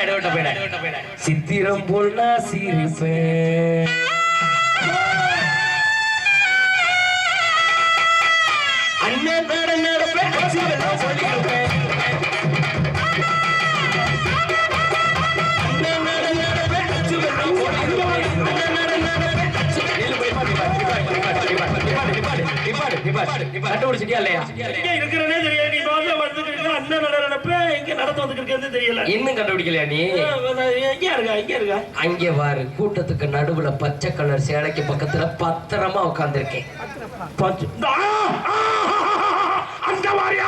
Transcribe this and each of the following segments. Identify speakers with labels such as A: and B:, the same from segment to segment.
A: எடுக்காத இடவிட்ட போயிட சித்திரம் போல் நான் சிரிப்பேன் அண்ணன் நடப்பேன் சொல்லியிருப்பேன் கண்டுபிடிச்சிட்டியா இல்லையா?
B: இருக்கிறனே தெரியல. நீ வந்து அண்ணன் நடப்ப இங்க நடந்து வந்துருக்கிறது தெரியல.
A: இன்னும் கண்டுபிடிக்கலையா நீ?
B: எங்க இருக்கா?
A: அங்கே பாரு, கூட்டத்துக்கு நடுவுல பச்சை கலர் சேலைக்கு பக்கத்துல பத்திரமா உட்கார்ந்துருக்கேன்.
B: அந்த மாதிரியா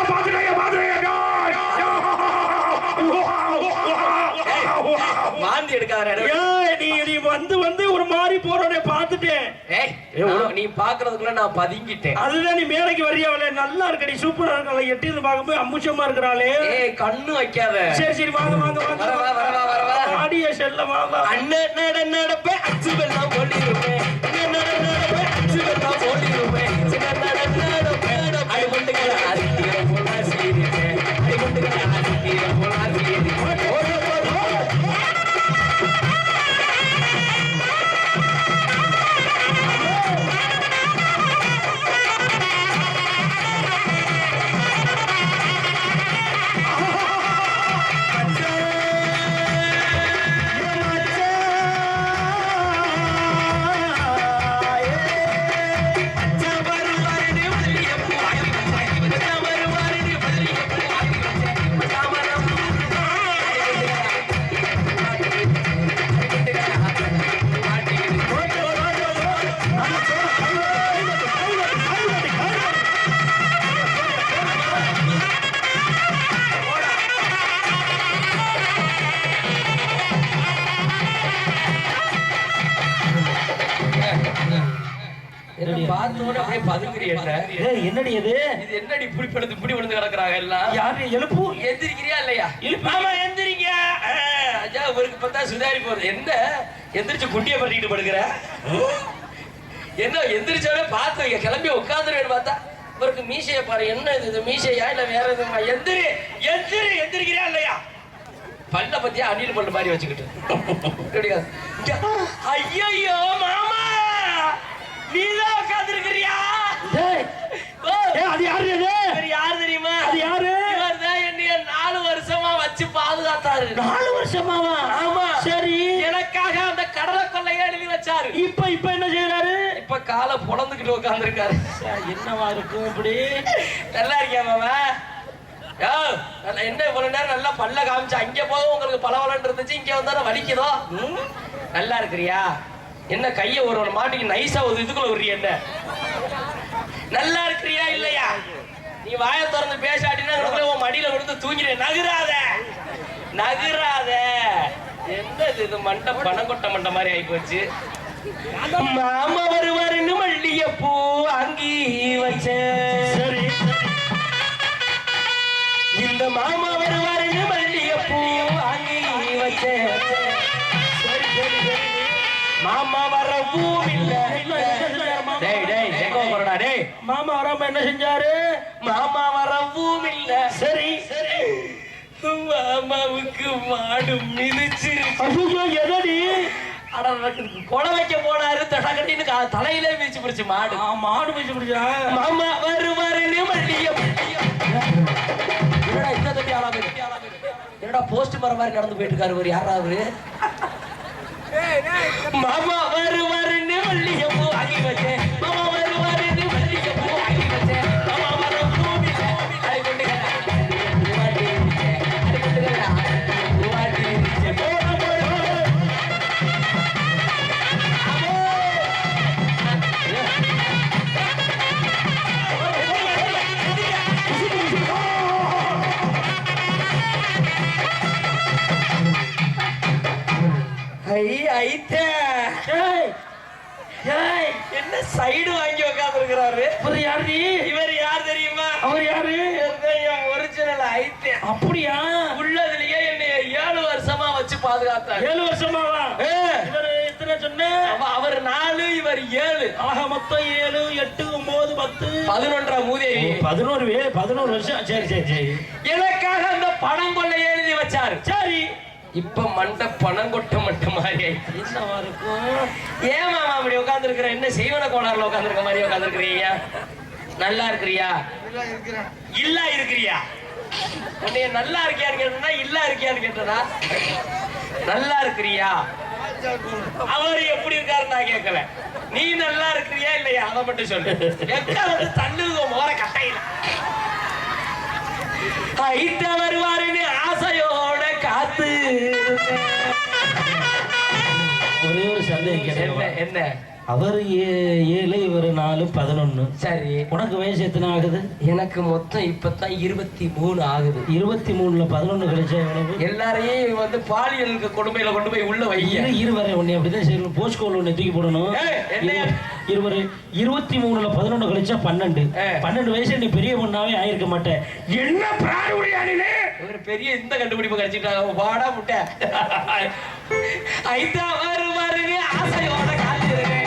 A: வாந்தி எடுக்காத.
B: நீ வந்து வந்து ஒரு மாதிரி போறோட பாத்துட்டேன்.
A: நீ பாக்குறதுக்குள்ள நான் பதுங்கிட்டேன்.
B: அதுதான் நீ மேலைக்கு வரியாவல. நல்லா இருக்கடி, சூப்பரா இருக்கல. எட்டிருந்து பார்க்கும்போது அம்முஷமா இருக்கிறாளே.
A: கண்ணு வைக்காத.
B: சரி சரி வாங்க வாங்க வாங்க. ஆடிய செல்ல வாங்க.
A: அண்ணன் நடப்பே அச்சு வெல்லாம் போலிருப்பேன். அண்ணன் நடப்பே அச்சு வெல்லாம் போலிருப்பேன். அடி கொண்டுகள ஆதித்திய போலா சீரிப்பேன். அடி கொண்டுகள ஆதித்திய போலா சீரிப்பேன்.
B: என்னடி இது?
A: என்னடி இப்படி படுத்து இப்படி விழுந்து கிடக்குறாங்க எல்லாம்?
B: யாரு எழுப்பு?
A: எந்திரிக்கிறியா இல்லையா?
B: ஆமா எந்திரிங்க.
A: அவருக்கு பார்த்தா சுதாரி போகுது. என்ன எந்திரிச்சு குண்டிய பண்ணிட்டு படுக்கிற? என்ன எந்திரிச்சோட பார்த்து கிளம்பி உட்காந்துருவேன்னு பார்த்தா இவருக்கு மீசையை பாரு. என்ன இது மீசையா இல்ல வேற எதுமா? எந்திரி எந்திரி எந்திரிக்கிறியா இல்லையா? பல்ல பத்தியா அணில் பல்லு மாதிரி வச்சுக்கிட்டு ஐயோ மாமா நீதான் உட்கார்ந்து இருக்கிறியா?
B: அது யாரு?
A: யாரு தெரியுமா?
B: அது யாரு?
A: இவர்தான் என்னைய 4 வருஷமா வச்சு பாதுகாத்தாரு.
B: 4 வருஷமாவா?
A: ஆமா.
B: சரி,
A: எனக்காக அந்த கடலை கொள்ளைய எழுதி வச்சாரு.
B: இப்ப என்ன செய்யறாரு?
A: இப்ப காலை பொளந்துக்கிட்டு உட்கார்ந்து இருக்காரு.
B: என்னவா இருக்கும் இப்படி?
A: நல்லா இருக்கியா மாமா? என்ன இவ்வளவு நேரம் நல்லா பல்ல காமிச்சு அங்க போதும் உங்களுக்கு பலவலன்னு இருந்துச்சு, இங்க வந்தாலும் வலிக்குதோ? நல்லா இருக்கிறியா? என்ன கைய ஒரு மாட்டுக்கு நைஸா ஒரு இதுக்குள்ள விடுறிய? என்ன நல்லா இருக்கிறியா இல்லையா? நீ வாயை திறந்து பேசாட்டினா உன் மடியில கொடுத்து தூங்கிடு. நகராத நகராத. என்ன இது மண்டை பணங்கொட்ட மண்டை மாதிரி ஆகி போச்சு. மாமா வருவாருன்னு மல்லிய பூ வாங்கி வச்சேன்.
B: சரி,
A: இந்த மாமா வருவாருன்னு மல்லிய பூ வாங்கி வச்சேன்.
B: சரி சரி சரி.
A: மாமா வர பூ இல்ல. டேய் டேய் எங்க போறடா டேய்?
B: மாமா வராம என்ன செஞ்சாரு?
A: மாமா வர பூ இல்ல.
B: சரி,
A: மாமாவுக்கு மாடு மிதிச்சு.
B: ஐயோ எதடி?
A: கொலை வைக்க போனாரு. தடகட்டின்னு தலையிலே மிதிச்சு பிடிச்சு மாடு.
B: மாடு மிதிச்சு பிடிச்சா?
A: மாமா வருவாருன்னு மல்லிய. என்னடா இந்த தட்டி ஆளா போய் என்னடா போஸ்ட் மரம் மாதிரி நடந்து போயிட்டு இருக்காரு. ஒரு யாராவது மாமா வருவாருன்னு மல்லிகை பூ ஆகி வச்சேன். மாமா வருவாருன்னு மல்லிகை பூ ஆகி வச்சேன். மாமா வர பூமி அடி கொண்டுங்க என்ன சைடு வாங்கி உட்கார்ந்து இருக்கிறாரு? இவர் யார் தெரியுமா?
B: அவர் யாரு?
A: ஒரிஜினல் ஐத்தே.
B: அப்படியா?
A: உள்ளதுலயே என்னை 7 வருஷமா வச்சு பாதுகாத்தாரு.
B: 7 வருஷமாவா? இவர் எத்தனை சொன்ன?
A: அவர் 4 இவர் 7.
B: ஆக மொத்தம் 7 8 9 10
A: 11ஆம் மூதேவி.
B: 11 வருஷம். சரி சரி சரி.
A: எனக்காக அந்த பணம் கொள்ளை எழுதி வச்சாரு.
B: சரி,
A: இப்ப மண்டை பணம் கொட்ட மட்டும் மாதிரி ஆயிடுச்சு.
B: என்னவா இருக்கும்?
A: ஏன் மாமா அப்படி உட்காந்துருக்கிற? என்ன செய்வன கோளாறுல உட்காந்துருக்க மாதிரி உட்காந்துருக்கிறீங்க? நல்லா இருக்கிறியா? இல்ல இருக்கிறியா? உன்னைய நல்லா இருக்கியான்னு கேட்டா இல்ல இருக்கியான்னு கேட்டதா? நல்லா இருக்கிறியா? அவர் எப்படி இருக்காரு நான் கேட்கல. நீ நல்லா இருக்கிறியா இல்லையா அதை மட்டும் சொல்லு. எக்கா வந்து தள்ளுதோ மோர கட்டையில ஐட்ட வருவாருன்னு ஆசையோட காத்து.
B: ஒரே ஒரு சந்தேகம்
A: என்ன
B: கேட்டேன்.
A: என்ன?
B: அவர் 7 இவர் 4 11.
A: சரி,
B: உனக்கு வயசு எத்தனை ஆகுது?
A: எனக்கு மொத்தம் இப்பதான் 23 ஆகுது.
B: 23ல 11 கழிச்சா எவ்வளவு?
A: எல்லாரையும் வந்து பாலியலுக்கு கொடுமையில கொண்டு போய் உள்ள வைய.
B: இரு வரை உன்னை அப்படிதான் செய்யணும். போஸ்ட்கோல் ஒண்ணு தூக்கி போடணும். இருவரு 23ல 11 கழிச்சா 12. 12 வயசு நீ பெரிய பொண்ணாவே ஆயிருக்க மாட்டேன். என்ன பிராடுடியானிலே? ஒரு
A: பெரிய இந்த கண்டுபிடிப்பு கிடைச்சிட்டாங்க. வாடா முட்டை. ஐட்டா வருவாருங்க ஆசையோட காத்திருக்கேன்.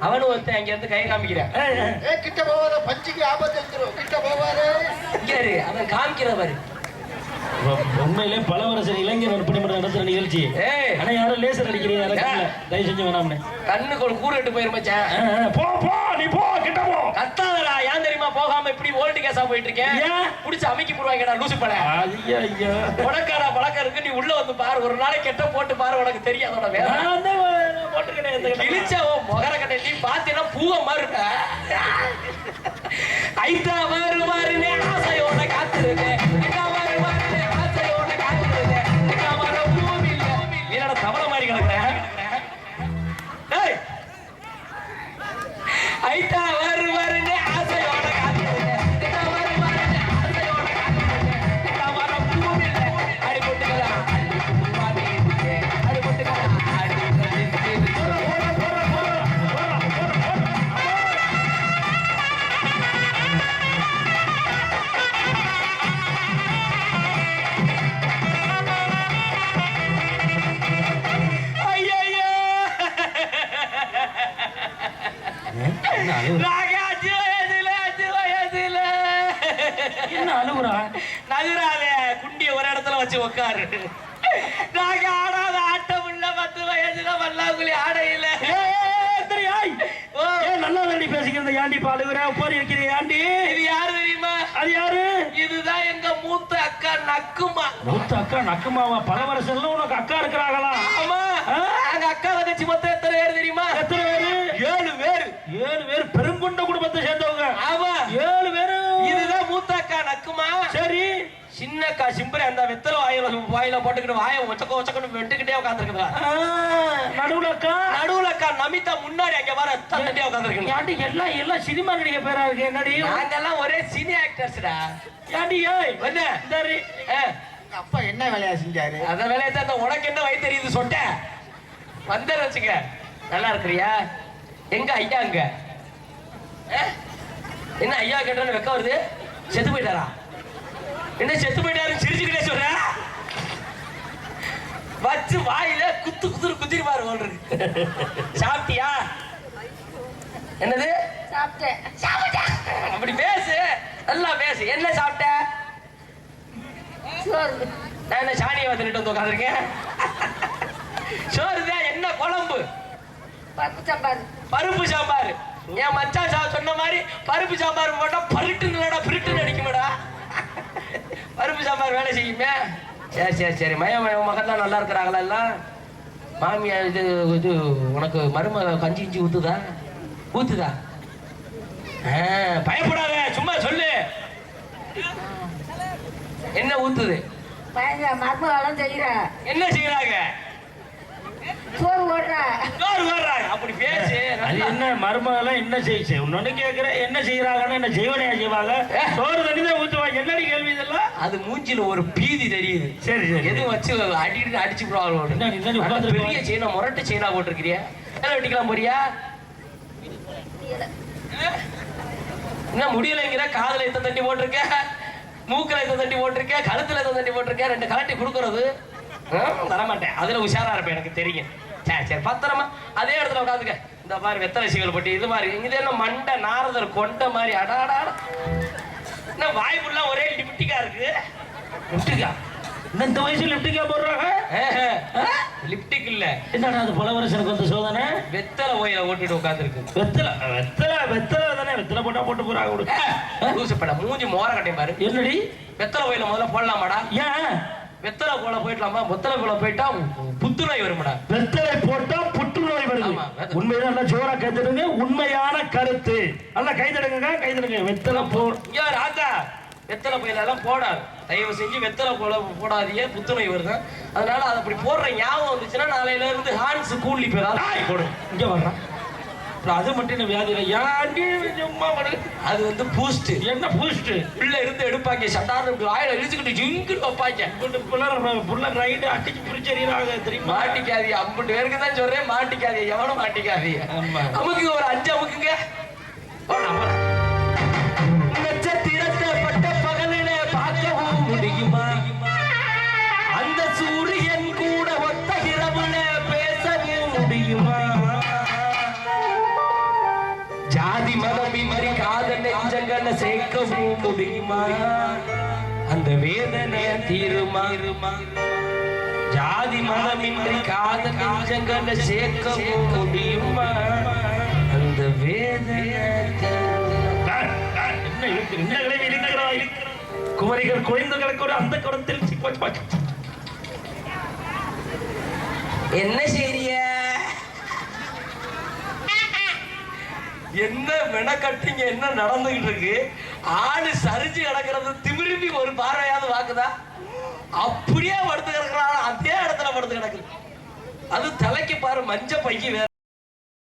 A: அவனு ஒருத்தன் அங்க இருந்து கை காமிக்கிறேன்.
C: கிட்ட போவாத பஞ்சுக்கு ஆபத்து வந்துரும். கிட்ட போவாரு.
A: அவன் காமிக்கிறவர்
B: உண்மையிலே பல வருஷம் இளைஞர் நற்பணி மன்றம் நடத்துற நிகழ்ச்சி. ஆனா யாரும் லேசர் அடிக்கிறீங்க. தயவு செஞ்சு வேணாம்னு
A: கண்ணுக்கு கூறட்டு போயிருமச்சான்.
B: போ போ நீ போ கிட்ட போ.
A: கத்தாதடா. ஏன் தெரியுமா போகாம இப்படி ஓல்டு கேஸா போயிட்டு இருக்கேன்? புடிச்சு அமைக்கி போடுவாங்கடா லூசு பட.
B: ஐயா ஐயா
A: உனக்காரா பழக்கம் இருக்கு. நீ உள்ள வந்து பாரு. ஒரு நாளைக்கு கெட்ட போட்டு பாரு. உனக்கு தெரியாதோட வேலை
B: போட்டு கிடையாது.
A: கிழிச்ச முகர கட்டை நீ பாத்தீங்கன்னா பூவ மாதிரி இருக்க. ஐட்டா வருவாருன்னு ஆசையோட காத்திருக்கேன். தவளை மாதிரி கிடக்குறேன். ஐட்டா வருவாருன்னு ஆசையோட காத்திருக்கேன்.
B: என்ன அழுகுறா?
A: நகுறாதே. குண்டிய ஒரு இடத்துல வச்சு உட்காரு. நாங்க ஆடாத ஆட்டம் இல்ல. 10 வயசுல வல்லாங்குழி ஆடையில.
B: நல்லா தாண்டி பேசிக்கிறது. ஏண்டி பாலுகிற உப்பாரி இருக்கிற ஏண்டி?
A: இது யாரு தெரியுமா?
B: அது யாரு?
A: இதுதான் எங்க மூத்த அக்கா நக்குமா.
B: மூத்த அக்கா நக்குமாவா? பல வருஷத்துல உனக்கு அக்கா இருக்கிறாங்களா?
A: ஆமா. எங்க அக்கா தங்கச்சி மொத்தம் எத்தனை பேர் தெரியுமா?
B: எத்தனை பேரு?
A: 7 பேர்.
B: 7 பேர் பெருங்கொண்ட குடும்பத்தை சேர்ந்தவங்க.
A: ஆமா,
B: 7 பேரு.
A: இதுதான் மூத்த அக்கா நக்குமா.
B: சரி,
A: சின்னக்கா சிம்பரை அந்த வெத்தலை வாயில போட்டுக்கிட்டு வாயை ஒச்சக்க ஒச்சக்கன்னு வெட்டுக்கிட்டே உட்காந்துருக்குதா.
B: நடுவுல
A: அக்கா நமிதா முன்னாடி அங்க வர தண்டியா உட்காந்துருக்கு.
B: ஏண்டி எல்லாம் சினிமா நடிகை பேரா இருக்கு. என்னடி
A: நாங்கெல்லாம் ஒரே சினி ஆக்டர்ஸ்டா.
B: ஏண்டி என்ன சரி
C: அப்பா என்ன வேலையா செஞ்சாரு?
A: அந்த வேலையை தான். உனக்கு என்ன வயசு தெரியுது சொட்ட வந்த வச்சுக்க. நல்லா இருக்கிறியா? எங்க ஐயா அங்க என்ன ஐயா கேட்டோன்னு வெக்க வருது? செத்து போயிட்டாரா? என்ன செத்து போயிட்டாரு சிரிச்சுக்கிட்டே சொல்ற? வச்சு வாயில குத்து குத்துரு குத்திரி பாரு ஒன்று. சாப்பிட்டியா? என்னது சாப்பிட்டேன். அப்படி பேசு, நல்லா பேசு. என்ன சாப்பிட்ட? நான் என்ன சாணியை வந்துட்டு வந்து உட்காந்துருக்கேன். சோறுதான். என்ன குழம்பு? பருப்பு சாம்பார். என் மச்சான் சொன்ன மாதிரி பருப்பு சாம்பார் போட்டா பருட்டுங்களா பிரிட்டுன்னு அடிக்குமாடா. பருப்பு சாம்பார் வேலை செய்யுமே. சரி மகன் தான் நல்லா இருக்கிறாங்களா எல்லாம்? மாமியா இது உனக்கு மருமக கஞ்சி இஞ்சி ஊத்துதா? பயப்படாத, சும்மா சொல்லு. என்ன ஊத்துது? என்ன செய்யறாங்க? சோறு ஓடுறாங்க. அப்படி பேசு.
B: அது என்ன மருமகெல்லாம் என்ன செய்ய இன்னொன்னு கேக்குறேன், என்ன செய்யறாங்கன்னா என்ன செய்வனையா செய்வாங்க? சோறு தண்ணி தான் ஊத்துவாங்க. என்னடி கேள்வி இதெல்லாம்?
A: அது மூஞ்சில ஒரு பீதி தெரியுது.
B: சரி சரி,
A: எதுவும் வச்சு அடிச்சு போடுவாங்க. பெரிய செயினா முரட்டு செயினா போட்டிருக்கிறியா? எல்லாம் வெட்டிக்கலாம் போறியா? என்ன முடியலைங்கிற? காதுல எத்த தண்ணி போட்டிருக்க, மூக்குல எத்த தண்ணி போட்டிருக்க, கழுத்துல எத்த தண்ணி போட்டிருக்க, 2 கலட்டி கொடுக்கறது தரமாட்டேன். அதுல உஷாரா இருப்பேன், எனக்கு தெரியும். சரி சரி, பத்திரமா அதே இடத்துல உட்காந்துக்க. இந்த மாதிரி வெத்தலை சீவல் போட்டு இது மாதிரி இது என்ன மண்டை நாரதர் கொண்ட மாதிரி அடாடா. என்ன வாய்ப்புலாம் ஒரே லிப்டிக்கா இருக்கு.
B: லிப்டிக்கா? இந்த வயசுல லிப்டிக்கா போடுறாங்க?
A: லிப்டிக் இல்ல,
B: என்னடா அது பலவரசனுக்கு வந்து சோதனை?
A: வெத்தலை ஓயில ஓட்டிட்டு உட்காந்துருக்கு.
B: வெத்தலை வெத்தலை வெத்தலை தானே, வெத்தலை போட்டா போட்டு போறாங்க.
A: லூசுப்பட மூஞ்சி மோர கட்டையும் பாரு.
B: என்னடி
A: வெத்தலை ஓயில முதல்ல போடலாமாடா?
B: ஏன்
A: வெத்தலை போல போயிடலாமா? வெத்தலை போல போயிட்டா புத்துநோய் வருமாடா.
B: வெத்தலை போட்டா புற்றுநோய் வருது. உண்மையில நல்லா ஜோரா கைதடுங்க, உண்மையான கருத்து. நல்லா கைதடுங்க கைதடுங்க. வெத்தலை போ
A: ராஜா, வெத்தலை போயில எல்லாம் போடாது. தயவு செஞ்சு வெத்தலை போல போடாதீங்க, புத்துநோய் வருது. அதனால அதை அப்படி போடுற ஞாபகம் வந்துச்சுன்னா நாளையில இருந்து ஹான்ஸ் கூலி போயிடாது போடு.
B: இங்க வர்றான். அது மட்டும் என்ன வியாதி இல்லை. சும்மா
A: அது வந்து பூஸ்ட்.
B: என்ன பூஸ்ட்?
A: உள்ள இருந்து எடுப்பாங்க, சட்டார்னு ஆயில இழுச்சுக்கிட்டு ஜிங்குன்னு வைப்பாங்க.
B: புள்ள ரைட்டு அடிச்சு பிடிச்சறியாங்க தெரியுமா?
A: மாட்டிக்காதீங்க, 50 பேருக்கு தான் சொல்றேன், மாட்டிக்காதீங்க. எவனும் மாட்டிக்காதீங்க. அமுக்குங்க, ஒரு 5 அமுக்குங்க. நட்சத்திரத்தை பட்ட பகலிலே பார்க்கவும் முடியுமா? அந்த சூரியன் கூட ஒத்த இரவுல பேசவும் முடியுமா? ஜாதி மதமின்றி காதல் நெஞ்சங்கள சேர்க்கவும் முடியுமா? அந்த வேதனை தீருமா? ஜாதி மதமின்றி காதல் நெஞ்சங்கள சேர்க்கவும் முடியுமா? அந்த வேதனை
B: என்ன இருக்கு? குமரிகள் குறைந்தவர்களுக்கு ஒரு அந்த குடத்தில்
A: என்ன செய்ய? என்ன மெனக்கட்டிங்க? என்ன நடந்துகிட்டு இருக்கு? ஆளு சரிஞ்சு கிடக்கிறது திமிரும்பி ஒரு பார்வையாவது வாக்குதா? அப்படியே படுத்து கிடக்குறான், அதே இடத்துல படுத்து கிடக்குது. அது தலைக்கு பாரு, மஞ்ச பைக்கு வேற.